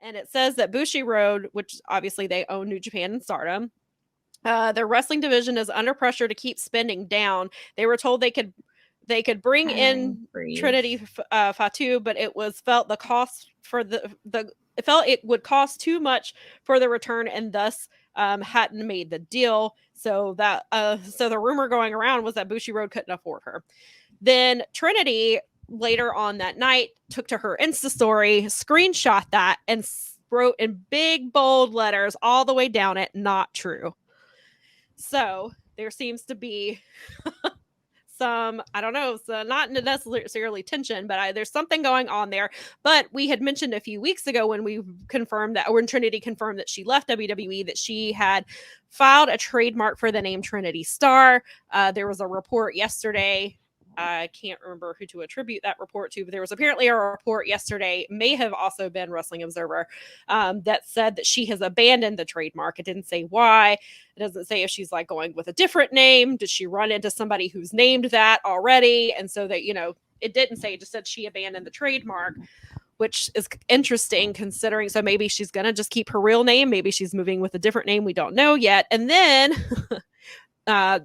And it says that bushiroad, which obviously they own New Japan and Stardom, their wrestling division is under pressure to keep spending down. They were told they could bring in Trinity Fatu, but it was felt the cost for it felt it would cost too much for the return, and thus hadn't made the deal. So that so the rumor going around was that bushiroad couldn't afford her. Then Trinity later on that night took to her Insta story, screenshot that, and wrote in big bold letters all the way down it, "Not true." So there seems to be some, I don't know, so not necessarily tension, but there's something going on there. But we had mentioned a few weeks ago when we confirmed that, or when Trinity confirmed that she left WWE, that she had filed a trademark for the name Trinity Star. There was a report yesterday. I can't remember who to attribute that report to, but there was apparently a report yesterday, may have also been Wrestling Observer, that said that she has abandoned the trademark. It didn't say why. It doesn't say if she's like going with a different name. Did she run into somebody who's named that already? And so that, it didn't say, it just said she abandoned the trademark, which is interesting considering. So maybe she's going to just keep her real name. Maybe she's moving with a different name. We don't know yet. And then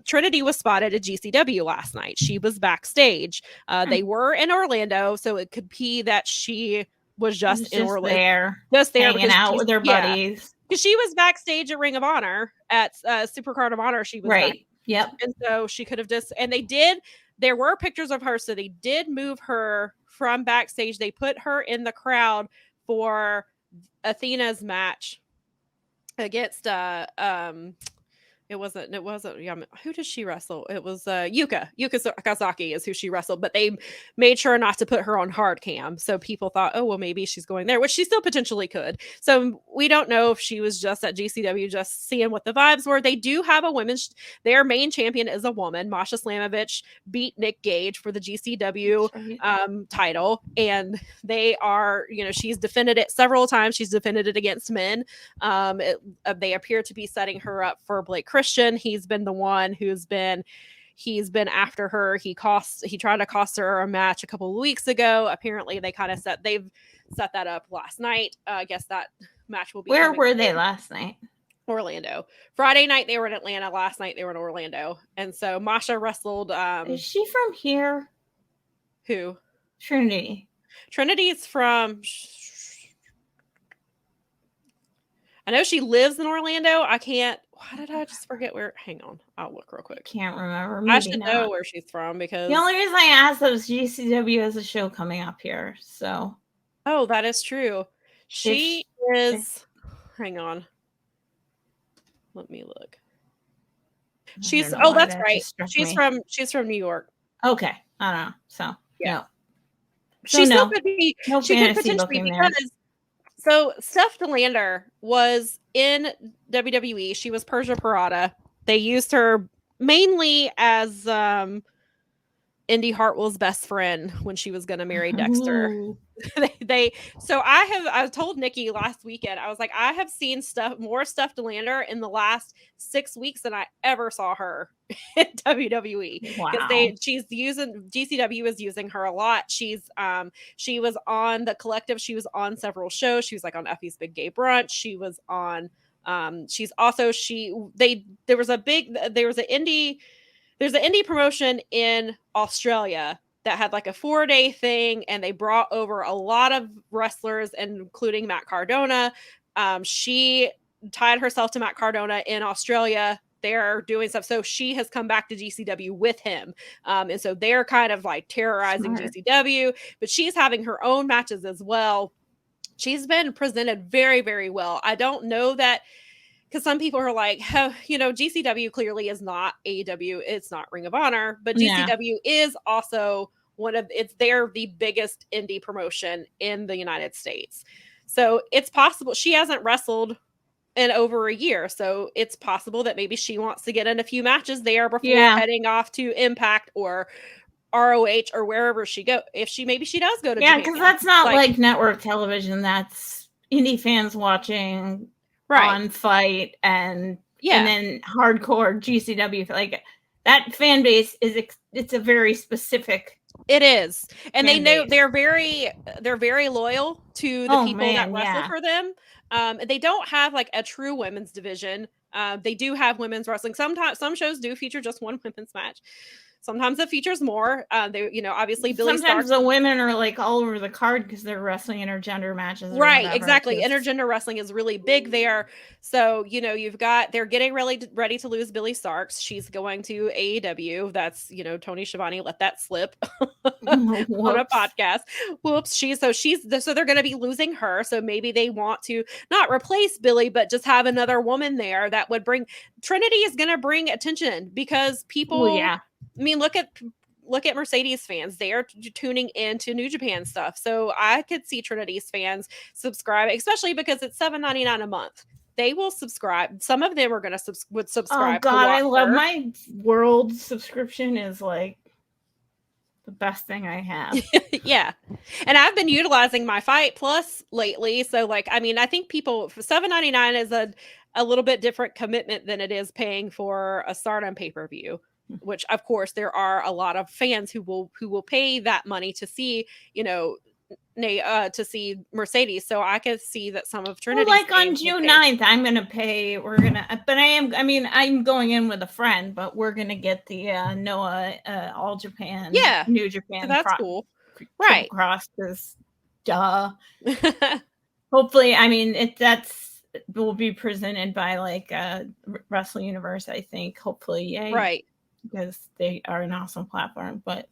Trinity was spotted at GCW last night. She was backstage. They were in Orlando, so it could be that she was just in Orlando, just there hanging out with her buddies. Because she was backstage at Ring of Honor at Supercard of Honor. She was right. Yep. And so she could have just, and there were pictures of her, so they did move her from backstage. They put her in the crowd for Athena's match against It wasn't. Who did she wrestle? It was Yuka Sakazaki is who she wrestled, but they made sure not to put her on hard cam. So people thought, oh, well, maybe she's going there, which she still potentially could. So we don't know if she was just at GCW, just seeing what the vibes were. They do have a women's, their main champion is a woman. Masha Slamovich beat Nick Gage for the GCW title. And they are, she's defended it several times. She's defended it against men. They appear to be setting her up for Blake Christian. He's been the one he's been after her. He tried to cost her a match a couple of weeks ago. Apparently they've set that up last night. I guess that match will be. Where were they last night? Orlando. Friday night they were in Atlanta. Last night they were in Orlando. And so Masha wrestled. Is she from here? Who? Trinity. Trinity is from. I know she lives in Orlando. Why did I just forget where? Hang on. I'll look real quick. Can't remember. I should know where she's from because. The only reason I asked was GCW has a show coming up here. So. Oh, that is true. She is. Hang on. Let me look. That's right. She's from New York. Okay. I don't know. So. Yeah. No. She still could be. No she could potentially because. So Steph DeLander was in WWE. She was Persia Parada. They used her mainly as Indy Hartwell's best friend when she was going to marry Dexter. So I told Nikki last weekend, I was like, I have seen more Steph DeLander in the last 6 weeks than I ever saw her in WWE. Wow. GCW is using her a lot. she was on the Collective. She was on several shows. She was like on Effie's Big Gay Brunch. She was on, there's an indie promotion in Australia that had like a 4-day thing, and they brought over a lot of wrestlers, including Matt Cardona. She tied herself to Matt Cardona in Australia. They're doing stuff. So she has come back to GCW with him. And so they're kind of like terrorizing GCW, but she's having her own matches as well. She's been presented very, very well. I don't know that, because some people are like, GCW clearly is not AEW. It's not Ring of Honor, but GCW is also they're the biggest indie promotion in the United States. So it's possible she hasn't wrestled in over a year. So it's possible that maybe she wants to get in a few matches there before heading off to Impact or ROH or wherever she goes. Maybe she does go to Japan. Because that's not like network television. That's indie fans watching on Fight and then hardcore GCW. Like that fan base it's a very specific It is. And they know they're very loyal to the people that wrestle for them. They don't have like a true women's division. They do have women's wrestling. Sometimes some shows do feature just one women's match. Sometimes it features more. They, you know, obviously Billy Sometimes the women are like all over the card because they're wrestling intergender matches. Right, exactly. Intergender wrestling is really big there. So, you know, they're getting really ready to lose Billy Starks. She's going to AEW. That's, you know, Tony Schiavone let that slip on a podcast. Whoops. So they're going to be losing her. So maybe they want to not replace Billy, but just have another woman there that would Trinity is going to bring attention because people, I mean, look at Mercedes fans. They are tuning into New Japan stuff. So I could see Trinity's fans subscribe, especially because it's $7.99 a month. They will subscribe. Some of them are going to would subscribe. Oh God, I love my World subscription. Is like the best thing I have. Yeah. And I've been utilizing my Fight Plus lately. So like, I mean, I think people $7.99 is a little bit different commitment than it is paying for a Stardom pay-per-view. Which of course there are a lot of fans who will pay that money to see, you know, to see Mercedes. So I could see that some of Trinity, like on June 9th, I'm gonna pay. I'm going in with a friend, but we're gonna get the Noah All Japan, New Japan. So that's cool, right? Cross this, duh. Hopefully, I mean will be presented by like Wrestle Universe, I think. Hopefully, yay. Right. Because they are an awesome platform, but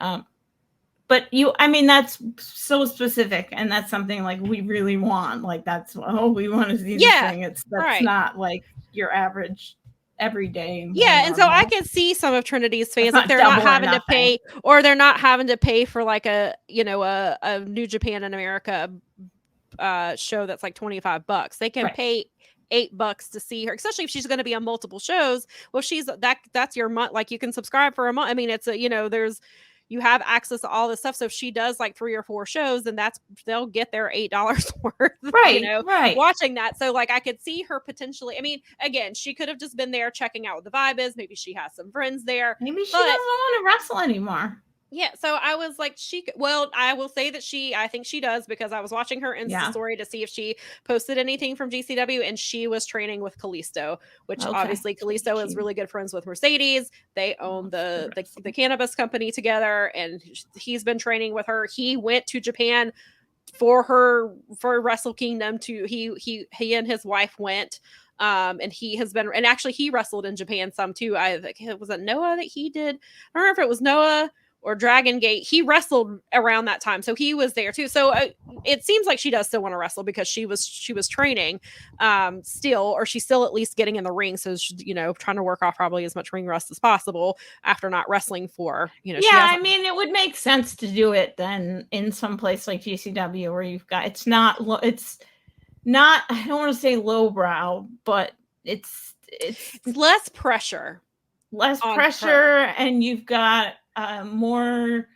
that's so specific, and that's something like we really want. Like that's we want to see this thing. That's not like your average everyday. Yeah, and so I can see some of Trinity's fans if they're not having to pay, or they're not having to pay for like a New Japan in America show that's like $25. They can pay $8 to see her, especially if she's going to be on multiple shows. Well, that's your month. Like you can subscribe for a month. I mean, it's you have access to all this stuff. So if she does like 3 or 4 shows, then they'll get their $8 worth, watching that. So like I could see her potentially. I mean, again, she could have just been there checking out what the vibe is. Maybe she has some friends there. Maybe she doesn't want to wrestle anymore. Yeah, so I was like, I will say that I think she does, because I was watching her Insta story to see if she posted anything from GCW, and she was training with Kalisto, which obviously Kalisto is really good friends with Mercedes. They own the cannabis company together, and he's been training with her. He went to Japan for Wrestle Kingdom he and his wife went. And he actually he wrestled in Japan some too. I think it was Noah that he did. I don't know if it was Noah or Dragon Gate. He wrestled around that time, so he was there too. So it seems like she does still want to wrestle, because she was training still, or she's still at least getting in the ring. So she's, trying to work off probably as much ring rust as possible after not wrestling for, I mean, it would make sense to do it then in some place like GCW, where you've got, it's not, I don't want to say lowbrow, but it's less pressure, and you've got more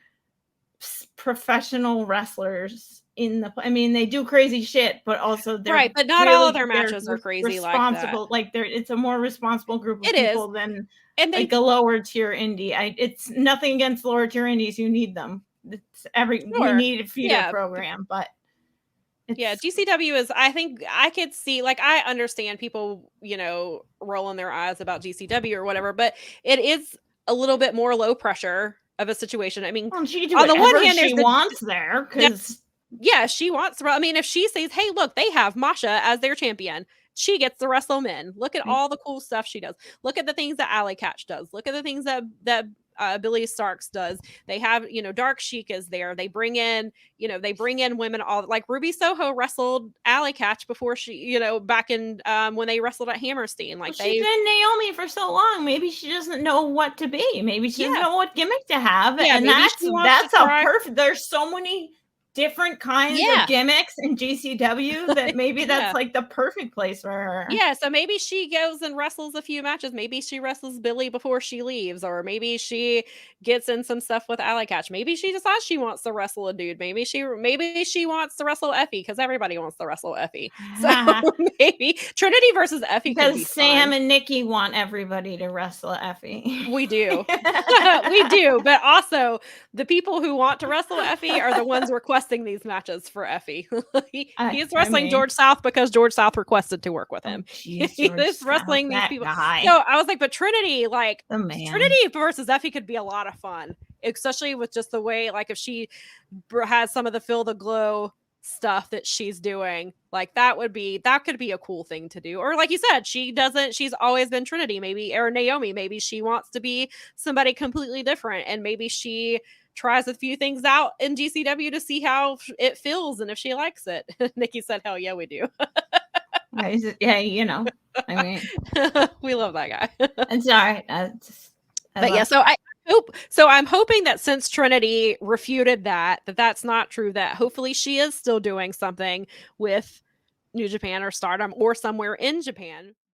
professional wrestlers they do crazy shit, but also they're but not all of their matches are crazy like that. Like it's a more responsible group of people than like a lower tier indie. It's nothing against lower tier indies. You need them. We need a feeder program, but GCW is, I think I could see, like, I understand people, rolling their eyes about GCW or whatever, but it is a little bit more low pressure of a situation. I mean, she can do on the one hand, she wants there, because she wants. I mean, if she says, "Hey, look, they have Masha as their champion," she gets to wrestle men. Look at all the cool stuff she does. Look at the things that Alley Catch does. Look at the things that Billy Starks does. They have, Dark Sheik is there. They bring in women, all like Ruby Soho wrestled Alley Catch before she, back in when they wrestled at Hammerstein. Like she's been Naomi for so long. Maybe she doesn't know what to be. Maybe she doesn't know what gimmick to have. And that's a perfect. There's so many different kinds of gimmicks in GCW, that maybe that's like the perfect place for her. Yeah, so maybe she goes and wrestles a few matches. Maybe she wrestles Billy before she leaves, or maybe she gets in some stuff with Alley Catch. Maybe she decides she wants to wrestle a dude. Maybe she wants to wrestle Effie, because everybody wants to wrestle Effie. So maybe Trinity versus Effie could be Sam fun. and Nikki want everybody to wrestle Effie. We do. We do. But also, the people who want to wrestle Effie are the ones requesting these matches for Effie. He's wrestling George South because George South requested to work with him. He's wrestling these people. Guy. So I was like, but Trinity, like, Trinity versus Effie could be a lot of fun, especially with just the way, like, if she has some of the Feel the Glow stuff that she's doing, like, that could be a cool thing to do. Or like you said, she's always been Trinity, maybe, or Naomi, maybe she wants to be somebody completely different, and maybe she tries a few things out in GCW to see how it feels and if she likes it. Nikki said, hell yeah, we do. Yeah, you know, I mean, we love that guy. It's all right. But yeah, so I'm hoping that since Trinity refuted that's not true, that hopefully she is still doing something with New Japan or Stardom or somewhere in Japan.